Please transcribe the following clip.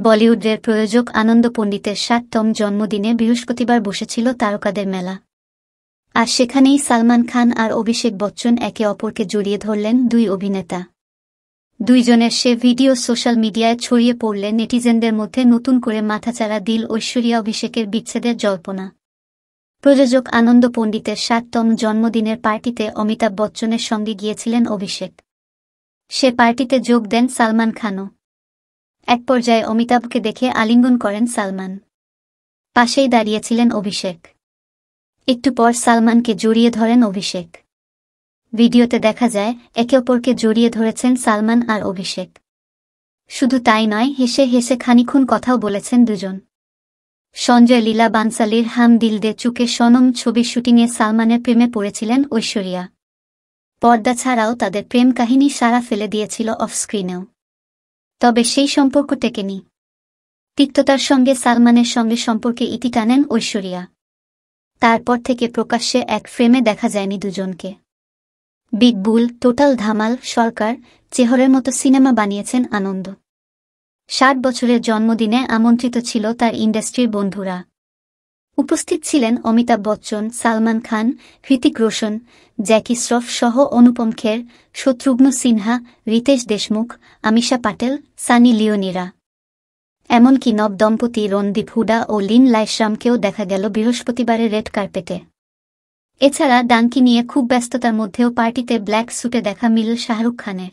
বলিউডের প্রযোজক আনন্দ পণ্ডিতের ৬০তম জন্মদিনে বৃহস্পতিবার বসেছিল তারকাদের মেলা। আর সেখানেই সালমান খান আর অভিষেক বচ্চন একে অপরকে জড়িয়ে ধরলেন দুই অভিনেতা। দুইজনের সে ভিডিও সোশ্যাল মিডিয়ায় ছড়িয়ে পড়লে নেটিজেনদের মধ্যে নতুন করে মাথাচাড়া দিল ঐশ্বরিয়া অভিষেকের বিচ্ছেদের জল্পনা। প্রযোজক আনন্দ পণ্ডিতের ৬০তম জন্মদিনের পার্টিতে অমিতাভ বচ্চনের সঙ্গে গিয়েছিলেন অভিষেক। সে পার্টিতে যোগ দেন সালমান খানও। এক পর্যায়ে অমিতাভকে দেখে আলিঙ্গন করেন সালমান। পাশেই দাঁড়িয়েছিলেন অভিষেক। একটু পর সালমানকে জড়িয়ে ধরেন অভিষেক। ভিডিওতে দেখা যায় একে অপরকে জড়িয়ে ধরেছেন সালমান আর অভিষেক। শুধু তাই নয়, হেসে হেসে খানিকক্ষণ কথাও বলেছেন দুজন। সঞ্জয় লীলা বানসালির হাম দিল দে চুকে সনম ছবির শুটিংয়ে সালমানের প্রেমে পড়েছিলেন ঐশ্বরিয়া। পর্দা ছাড়াও তাদের প্রেম কাহিনী সাড়া ফেলে দিয়েছিল অফস্ক্রিনেও। তবে সেই সম্পর্ক টেকেনি। তিক্ততার সঙ্গে সালমানের সঙ্গে সম্পর্কে ইতি টানেন ঐশ্বরিয়া। তারপর থেকে প্রকাশ্যে এক ফ্রেমে দেখা যায়নি দুজনকে। বিগ বুল, টোটাল ধামাল, সরকার, চেহরের মতো সিনেমা বানিয়েছেন আনন্দ। ৬০ বছরের জন্মদিনে আমন্ত্রিত ছিল তার ইন্ডাস্ট্রির বন্ধুরা। উপস্থিত ছিলেন অমিতাভ বচ্চন, সালমান খান, হৃতিক রোশন, জ্যাকি শ্রফ সহ অনুপম খের, শত্রুঘ্ন সিনহা, রিতেশ দেশমুখ, আমিষা পাটেল, সানি লিওনিরা। এমনকি নব দম্পতি রণদীপ হুডা ও লিন লাইশ্রামকেও দেখা গেল বৃহস্পতিবারের রেড কার্পেটে। এছাড়া ডাঙ্কি নিয়ে খুব ব্যস্ততার মধ্যেও পার্টিতে ব্ল্যাক স্যুটে দেখা মিলল শাহরুখ খানের।